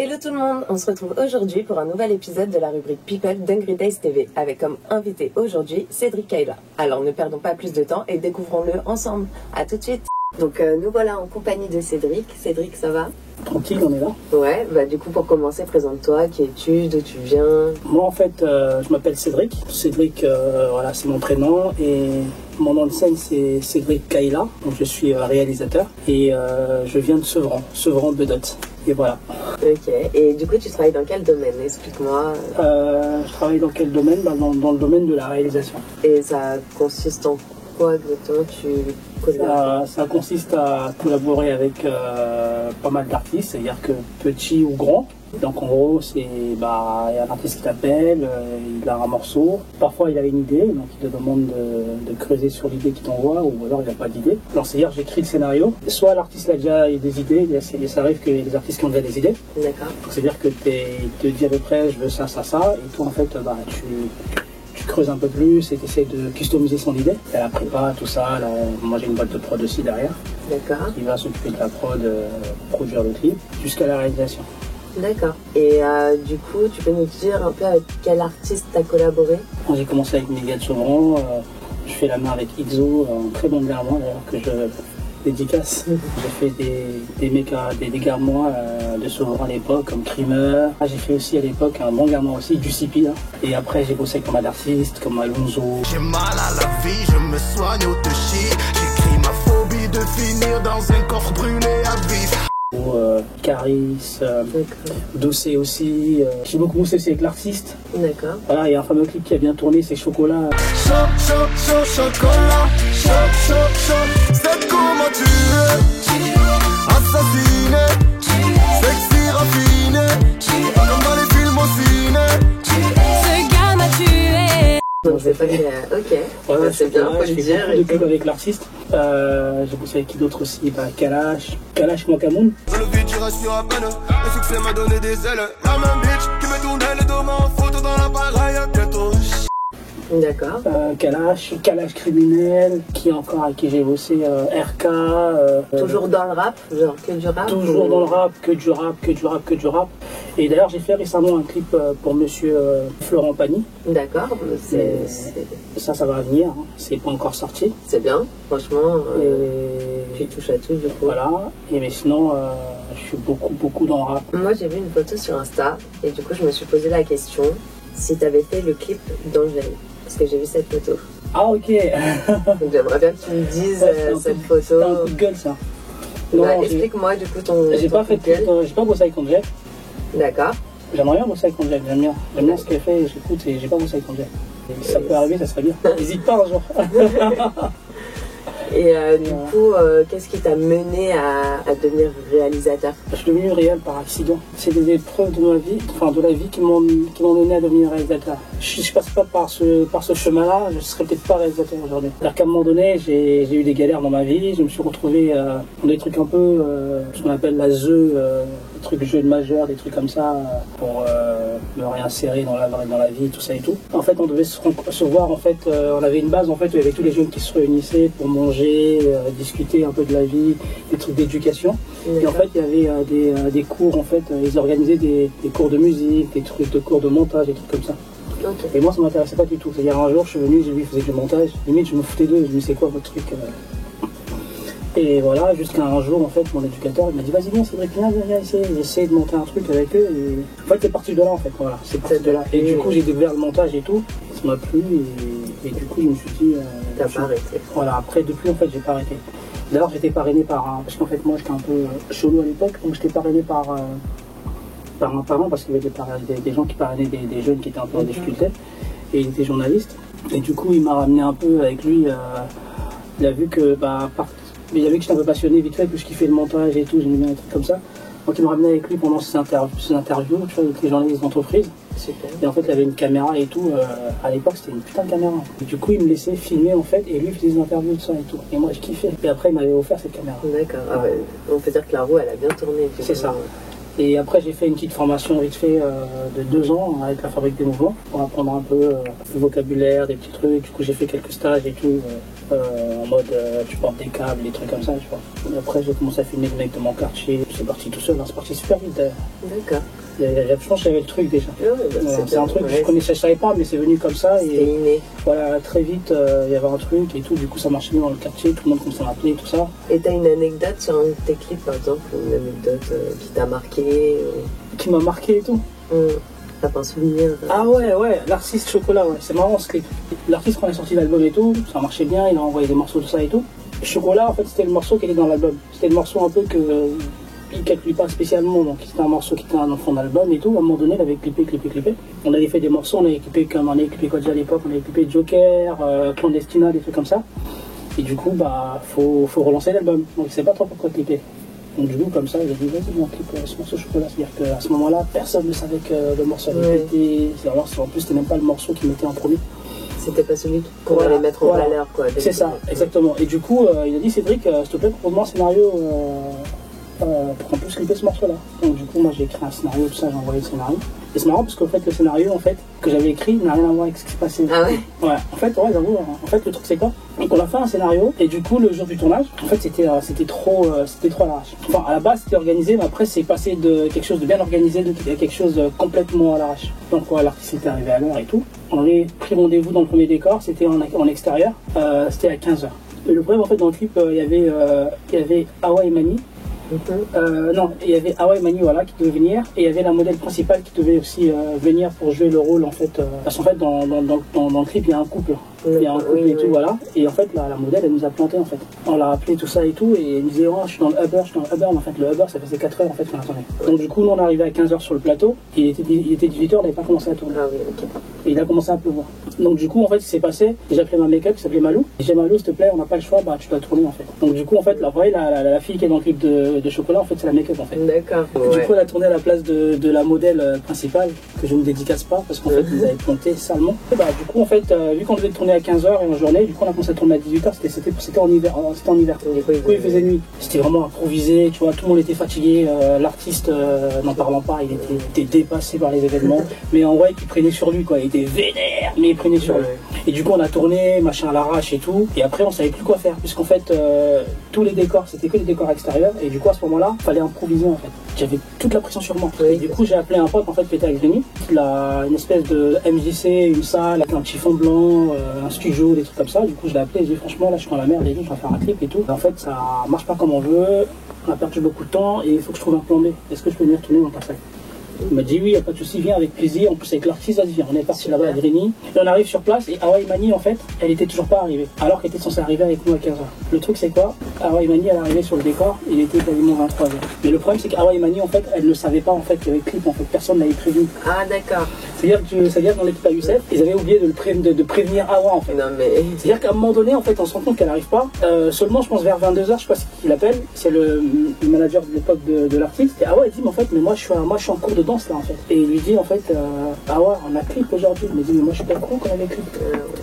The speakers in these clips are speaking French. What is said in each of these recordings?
Hello tout le monde, on se retrouve aujourd'hui pour un nouvel épisode de la rubrique People d'Hungry Days TV avec comme invité aujourd'hui Cédric Kayla. Alors ne perdons pas plus de temps et découvrons-le ensemble. À tout de suite. Donc nous voilà en compagnie de Cédric. Cédric, ça va? Tranquille, on est là. Ouais, bah du coup pour commencer, présente-toi, qui es-tu, d'où tu viens? Moi en fait, je m'appelle Cédric. Cédric, voilà, c'est mon prénom et mon nom de scène c'est Cédric Kayla. Donc je suis réalisateur et je viens de Sevran Bedot. Et voilà. Ok, et du coup tu travailles dans quel domaine? Explique-moi. Je travaille dans quel domaine? Dans le domaine de la réalisation. Et ça consiste en quoi exactement? Ça consiste à collaborer avec pas mal d'artistes, c'est-à-dire que petit ou grand. Donc en gros, il y a un artiste qui t'appelle, il a un morceau, parfois il a une idée, donc il te demande de creuser sur l'idée qu'il t'envoie, ou alors il n'a pas d'idée. Alors c'est-à-dire j'écris le scénario, soit l'artiste a déjà des idées, ça arrive qu'il y ait des artistes qui ont déjà des idées. D'accord. C'est-à-dire que il te dit à peu près je veux ça, ça, ça, et toi en fait tu creuses un peu plus et tu essaies de customiser son idée. Et la prépa, tout ça, là, moi j'ai une boîte de prod aussi derrière. D'accord. Qui va s'occuper de la prod, produire le clip, jusqu'à la réalisation. D'accord. Et du coup, tu peux nous dire un peu avec quel artiste tu as collaboré? J'ai commencé avec Miguel de Sevran, je fais la main avec Izzo, un très bon gars à moi d'ailleurs que je dédicace. J'ai fait des gars à moi de Sevran à l'époque, comme Creamer. J'ai fait aussi à l'époque un bon gars à moi aussi, du CP. Hein. Et après j'ai bossé avec pas mal d'artistes, comme Alonso. J'ai mal à la vie, je me soigne au touchy. J'écris ma phobie de finir dans un corps brûlé à vif. Caris, Dossé aussi. J'ai beaucoup bossé aussi avec l'artiste. D'accord. Voilà, il y a un fameux clip qui a bien tourné, c'est Chocolat. Chocolat, c'est comment tu es. Assassiné, sexy raffiné, comme dans les films au ciné. Ce gars m'a tué. Donc c'est pas que... Ok, Voilà, c'est bien, faut le j'ai dire. beaucoup de pubs avec l'artiste. J'ai bossé avec qui d'autre aussi? Kalash Mokamoun. Le vide, je rassure à peine. Le succès m'a donné des ailes. La même bitch qui me tournait le dos en photo dans l'appareil. Bientôt. D'accord. Kalash Criminel, qui encore avec qui j'ai bossé, RK. Toujours dans le rap, genre que du rap? Toujours dans le rap, que du rap. Et d'ailleurs j'ai fait récemment un clip pour monsieur Florent Pagny. D'accord, Ça va venir, hein. C'est pas encore sorti. c'est bien, franchement, tu touches à tout du coup. Voilà, mais sinon je suis beaucoup dans le rap. Moi j'ai vu une photo sur Insta et du coup je me suis posé la question si tu avais fait le clip d'Angèle. Parce que j'ai vu cette photo. Ah ok. Donc j'aimerais bien que tu me dises cette photo. C'est un coup de gueule ça. Bah, explique-moi du coup ton J'ai pas coup de gueule. j'ai pas bossé avec Angèle. D'accord. J'aimerais bien bosser avec Angèle, j'aime bien ce qu'elle fait, j'écoute et j'ai pas bossé avec Angèle. Et si ça peut arriver, ça serait bien. N'hésite pas un jour. Et du coup, qu'est-ce qui t'a mené à devenir réalisateur? Je suis devenu réel par accident. C'est des épreuves de ma vie, enfin de la vie qui m'ont mené à devenir réalisateur. Je passe pas par ce chemin-là, je serais peut-être pas réalisateur aujourd'hui. C'est-à-dire qu'à un moment donné, j'ai eu des galères dans ma vie, je me suis retrouvé dans des trucs un peu, ce qu'on appelle la des trucs jeux de majeur, des trucs comme ça, pour me réinsérer dans la vie, tout ça et tout. En fait, on devait se voir, en fait, on avait une base en fait où il y avait tous les jeunes qui se réunissaient pour manger, discuter un peu de la vie, des trucs d'éducation. Et en fait, il y avait des cours, en fait, ils organisaient des cours de musique, des trucs de cours de montage, des trucs comme ça. Okay. Et moi, ça m'intéressait pas du tout. C'est-à-dire un jour, je suis venu, j'ai vu qu'ils faisaient du montage, limite, je me foutais d'eux, je me dis c'est quoi votre truc Et voilà, jusqu'à un jour, en fait, mon éducateur il m'a dit vas-y, viens, Cédric, viens essayer. J'ai essayé de monter un truc avec eux. Et... En fait, c'est parti de là, en fait. Voilà, c'est parti de là. Et du coup, j'ai découvert le montage et tout. Ça m'a plu. Et du coup, je me suis dit. T'as pas arrêté. Voilà, après, depuis, en fait, j'ai pas arrêté. D'ailleurs, j'étais parrainé par un. Parce qu'en fait, moi, j'étais un peu solo à l'époque. Donc, j'étais parrainé par un parent. Parce qu'il y avait des gens qui parrainaient des jeunes qui étaient un peu en difficulté. Et il était journaliste. Et du coup, il m'a ramené un peu avec lui. Il a vu que. Mais il a vu que j'étais un peu passionné vite fait, plus qu'il fait le montage et tout, j'aimais bien des trucs comme ça. Donc il me ramenait avec lui pendant ses interviews, tu vois, avec les journalistes d'entreprise. Super. Et en fait, il avait une caméra et tout. À l'époque, c'était une putain de caméra. Et du coup, il me laissait filmer en fait, et lui il faisait des interviews de ça et tout. Et moi, je kiffais. Et après, il m'avait offert cette caméra. D'accord. Ah ouais. On peut dire que la roue, elle a bien tourné. C'est ça. Et après, j'ai fait une petite formation vite fait de 2 ans avec la Fabrique des Mouvements pour apprendre un peu le vocabulaire, des petits trucs. Du coup, j'ai fait quelques stages et tout. En mode, tu portes des câbles, des trucs comme ça, tu vois. Et après, j'ai commencé à filmer le mec de mon quartier. C'est parti tout seul, hein, c'est parti super vite d'ailleurs. D'accord. Je pense que j'avais le truc déjà. Ouais, bah, C'est un truc que je connaissais, je savais pas, mais c'est venu comme ça. C'est Et inné. voilà, très vite, il y avait un truc et tout. Du coup, ça marchait bien dans le quartier, tout le monde commençait à m'appeler, tout ça. Et t'as une anecdote sur un de tes clips, par exemple, une anecdote qui t'a marqué Qui m'a marqué et tout. T'as pas un souvenir Ah ouais, l'artiste Chocolat, ouais, c'est marrant ce clip. L'artiste, quand il a sorti l'album et tout, ça marchait bien, il a envoyé des morceaux de ça et tout. Chocolat, en fait, c'était le morceau qui était dans l'album. C'était le morceau un peu que il calculait pas spécialement, donc c'était un morceau qui était dans le fond d'album et tout. À un moment donné, il avait clippé. On avait fait des morceaux, on avait clippé quoi déjà à l'époque, on avait clippé Joker, Clandestina, des trucs comme ça. Et du coup, bah, faut relancer l'album. Donc il sait pas trop pourquoi clipper. Donc du coup, comme ça, il a dit vas-y, on clip ce morceau Chocolat. C'est-à-dire qu'à ce moment-là, personne ne savait que le morceau avait été. Alors, en plus, c'était même pas le morceau qu'il mettait en premier. C'était pas celui qu'on allait mettre en valeur, quoi. C'est ça, exactement. Et du coup, il a dit Cédric, s'il te plaît, propose-moi un scénario pour qu'on puisse clipper ce morceau-là. Donc du coup, moi j'ai écrit un scénario, tout ça, j'ai envoyé le scénario. Et c'est marrant parce qu'en fait, le scénario que j'avais écrit n'a rien à voir avec ce qui s'est passé. Ah ouais? Ouais, en fait, ouais, j'avoue. En fait, le truc c'est quoi? Donc on a fait un scénario et du coup, le jour du tournage, en fait, c'était trop à l'arrache. Enfin, à la base, c'était organisé, mais après, c'est passé de quelque chose de bien organisé à quelque chose complètement à l'arrache. Donc ouais, l'artiste était arrivé à l'heure et tout. On avait pris rendez-vous dans le premier décor, c'était en extérieur, c'était à 15h. Et le problème, en fait, dans le clip, il y avait Awa et Mani. Non, il y avait Awa et Mani, voilà, qui devaient venir, et il y avait la modèle principale qui devait aussi venir pour jouer le rôle, en fait. Parce qu'en fait, dans le clip, il y a un couple. Il y a un couple et tout, voilà. Et en fait, la modèle, elle nous a planté, en fait. On l'a appelé, tout ça et tout, et elle nous disait, oh, je suis dans le Uber. Mais en fait, le Uber, ça faisait 4 heures, en fait, qu'on attendait. Donc, du coup, nous, on est arrivé à 15h sur le plateau, et il était 18h, on n'avait pas commencé à tourner. Ah oui, ok. Et il a commencé à pleuvoir. Donc, du coup, en fait, ce qui s'est passé, j'ai appelé ma make-up qui s'appelait Malou. J'ai dit, Malou, s'il te plaît, on n'a pas le choix, bah, tu dois tourner, en fait. Donc, du coup, en fait, la fille qui est dans le clip de Chocolat, en fait, c'est la make-up, en fait. D'accord. Du coup, elle a tourné à la place de la modèle principale, que je ne dédicace pas, parce qu'en fait, ils avaient planté salement. Et bah, du coup, en fait, vu qu'on devait tourner à 15h et en journée, du coup, on a commencé à tourner à 18h, c'était en hiver. Du coup, il faisait nuit. C'était vraiment improvisé, tu vois, tout le monde était fatigué. L'artiste, n'en parlant pas, il était dépassé par les événements. Mais en vrai, il prenait sur lui, quoi. Il était vénère, mais il prenait sur lui. Et du coup, on a tourné, machin à l'arrache et tout. Et après, on savait plus quoi faire, puisqu'en fait, tous les décors, c'était que des décors extérieurs. Et du coup, à ce moment-là, il fallait improviser, en fait. J'avais toute la pression sur moi. Et du coup, j'ai appelé un pote, en fait, qui était avec Rémi. Une espèce de MJC, une salle, avec un petit fond blanc, un studio, des trucs comme ça. Du coup, je l'ai appelé, j'ai dit, franchement, là, je suis dans la merde, je vais faire un clip et tout. Et en fait, ça marche pas comme on veut. On a perdu beaucoup de temps et il faut que je trouve un plan B. Est-ce que je peux venir tourner dans ta salle? Il m'a dit oui, il n'y a pas de souci, viens avec plaisir. En plus, avec l'artiste, vas-y, viens. On est parti là-bas avec Rémi. Et on arrive sur place et Awa Mani, en fait, elle était toujours pas arrivée. Alors qu'elle était censée arriver avec nous à 15h. Le truc, c'est quoi? Awa Mani, elle est arrivée sur le décor, il était quasiment 23h. Mais le problème, c'est qu'Awa Mani, en fait, elle ne savait pas, en fait, qu'il y avait le clip. En fait, personne n'avait prévu. Ah, d'accord. C'est-à-dire que dans l'équipe à Youssef, ils avaient oublié de prévenir Awa, en fait. Non, mais. C'est-à-dire qu'à un moment donné, en fait, on se rend compte qu'elle n'arrive pas. Seulement, je pense, vers 22h, je sais pas qui l'appelle, c'est le manager de l'époque de l'artiste. Et Awa, elle dit, mais en fait, mais moi, je suis en cours de danse, là, en fait. Et il lui dit, en fait, Awa, on a clip aujourd'hui. Il me dit, mais moi, je suis pas con quand on a clip.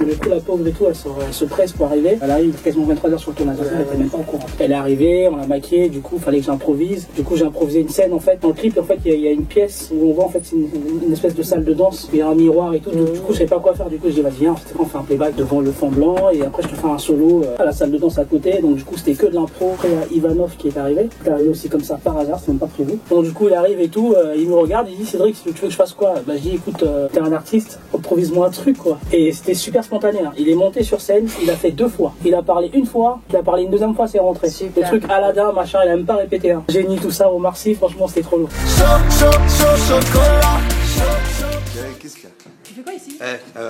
Et du coup, la pauvre et tout, elle se presse pour arriver. Elle arrive quasiment 23h sur le tournage. Elle était même pas au courant. Elle est arrivée, on l'a maquillée, du coup, il fallait que j'improvise. Du coup, j'ai improvisé une scène, en fait. Dans le clip, en fait, il y a une pièce où on voit, en fait, une espèce de salle de danse. Il y a un miroir et tout. Donc, du coup, je sais pas quoi faire. Du coup, je dis, vas-y, viens, on fait un playback devant le fond blanc. Et après, je te fais un solo à la salle de danse à côté. Donc, du coup, c'était que de l'impro. Après, il y a Ivanov qui est arrivé. Il est arrivé aussi comme ça par hasard, c'est même pas prévu. Donc, du coup, il arrive et tout. Il me regarde, il dit, Cédric, tu veux que je fasse quoi? Bah, je dis, écoute, t'es un artiste, improvise-moi un truc, quoi. Et c'était super spontané. Hein. Il est monté sur scène, il a fait 2 fois. Il a parlé une fois, il a parlé une deuxième fois, c'est rentré. Super. Le truc Aladdin, machin, il a même pas répété. Hein. Génie, tout ça, Omar Sy, franchement, c'était trop lourd. Chocolat. Qu'est-ce qu'il y a? Tu fais quoi ici?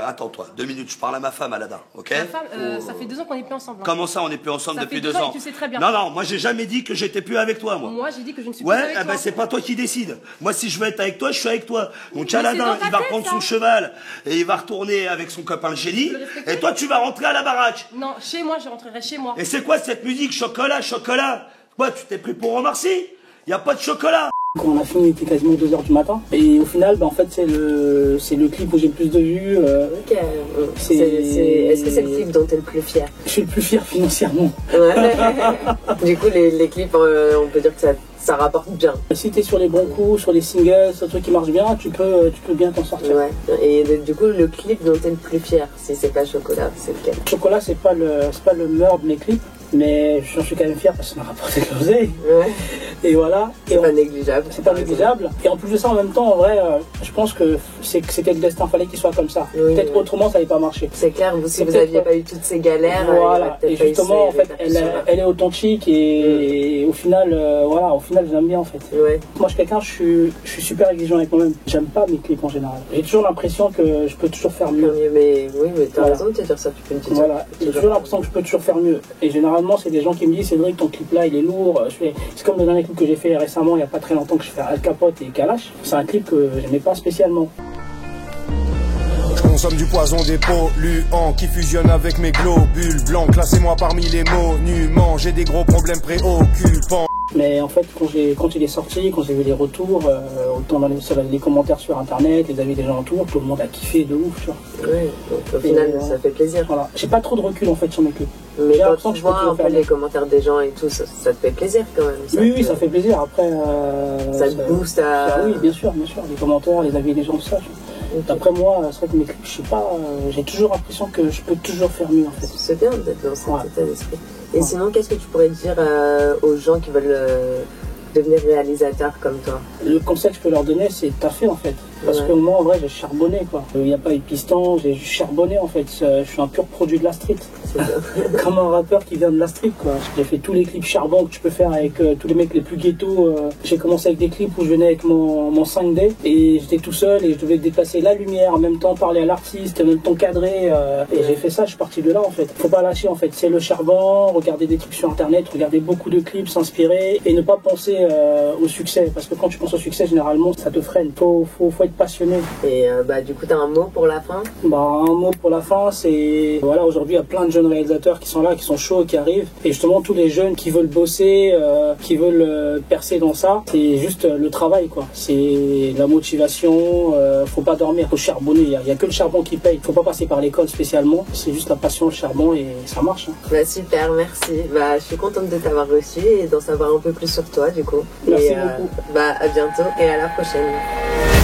Attends-toi, 2 minutes, je parle à ma femme, Aladdin, ok? Ta femme, ça fait 2 ans qu'on est plus ensemble. Hein. Comment ça, on n'est plus ensemble Ça depuis fait 2 2 ans ans? et tu sais très bien. Non, moi j'ai jamais dit que j'étais plus avec toi, moi. Moi j'ai dit que je ne suis Ouais, plus avec eh toi. ben c'est pas toi qui décide. Moi, si je veux être avec toi, je suis avec toi. Donc Mais Aladdin, c'est dans ta il va tête, prendre ça. son cheval et il va retourner avec son copain le génie. le respecte. Et toi, tu vas rentrer à la baraque. Non, chez moi, je rentrerai chez moi. Et c'est quoi cette musique, chocolat, chocolat? Quoi, tu t'es pris pour Omar Sy? Y a pas de chocolat. Quand on a fini, il était quasiment 2h du matin. Et au final, en fait, c'est le clip où j'ai le plus de vues. Ok. Est-ce que c'est le clip dont tu es le plus fier? Je suis le plus fier financièrement. Ouais. Du coup, les clips, on peut dire que ça rapporte bien. Si tu es sur les bons coups, sur les singles, sur un truc qui marche bien, tu peux bien t'en sortir. Ouais. Et du coup, le clip dont tu es le plus fier, si c'est pas Chocolat, c'est lequel? Chocolat, c'est pas le meilleur de mes clips. Mais j'en suis quand même fier parce que ça m'a rapporté de l'oseille. Ouais. Et voilà. C'est pas négligeable. C'est pas négligeable. Et en plus de ça, en même temps, en vrai, je pense que c'était le destin. Fallait qu'il soit comme ça. Oui, peut-être autrement, ça n'allait pas marcher. C'est clair, si vous n'aviez pas eu toutes ces galères, voilà. Et justement, en fait, elle est authentique et au final, voilà, au final, j'aime bien en fait. Ouais. Moi, je suis quelqu'un, je suis super exigeant avec moi-même. J'aime pas mes clips en général. J'ai toujours l'impression que je peux toujours faire mieux. Mais oui, mais t'as raison de te dire ça. Tu peux me dire. Voilà. J'ai toujours l'impression que je peux toujours faire mieux. Et généralement, c'est des gens qui me disent c'est vrai que ton clip là il est lourd. C'est comme le dernier clip que j'ai fait récemment, il n'y a pas très longtemps, que je fais Al Capote et Kalash. C'est un clip que j'aimais pas spécialement. Je consomme du poison des polluants qui fusionnent avec mes globules blancs. Classez-moi parmi les monuments, j'ai des gros problèmes préoccupants. Mais en fait, quand il est sorti, quand j'ai vu les retours, autant dans les commentaires sur internet, les avis des gens autour, tout le monde a kiffé de ouf, tu vois. Oui, donc au final, ça fait plaisir. Voilà. J'ai pas trop de recul en fait sur mes clips. Mais quand tu vois un peu les commentaires des gens et tout, ça te fait plaisir quand même. Oui, ça fait plaisir. Après, ça te booste à... Oui, bien sûr, les commentaires, les avis des gens, tout ça. Okay. Après moi, c'est vrai que mes clips, je sais pas, j'ai toujours l'impression que je peux toujours faire mieux en fait. C'est bien d'être dans cet état d'esprit. Et sinon, qu'est-ce que tu pourrais dire aux gens qui veulent devenir réalisateurs comme toi? Le conseil que je peux leur donner, c'est taffer en fait. Parce que moi, en vrai, j'ai charbonné quoi. Il n'y a pas eu de piston, j'ai charbonné en fait. Je suis un pur produit de la street. Comme un rappeur qui vient de la street quoi. J'ai fait tous les clips charbon que tu peux faire avec tous les mecs les plus ghetto. J'ai commencé avec des clips où je venais avec mon 5D et j'étais tout seul et je devais déplacer la lumière, en même temps parler à l'artiste, en même temps cadrer. Et j'ai fait ça, je suis parti de là en fait. Faut pas lâcher en fait. C'est le charbon, regarder des trucs sur internet, regarder beaucoup de clips, s'inspirer et ne pas penser au succès. Parce que quand tu penses au succès, généralement, ça te freine. Faut être passionné. Et du coup, t'as un mot pour la fin? Un mot pour la fin, c'est... Voilà, aujourd'hui, il y a plein de jeunes réalisateurs qui sont là, qui sont chauds, qui arrivent. Et justement, tous les jeunes qui veulent bosser, qui veulent percer dans ça, c'est juste le travail, quoi. C'est la motivation, faut pas dormir, faut charbonner. Il y a que le charbon qui paye. Faut pas passer par l'école spécialement. C'est juste la passion, le charbon et ça marche. Hein. Super, merci. Je suis contente de t'avoir reçu et d'en savoir un peu plus sur toi, du coup. Merci beaucoup. À bientôt et à la prochaine.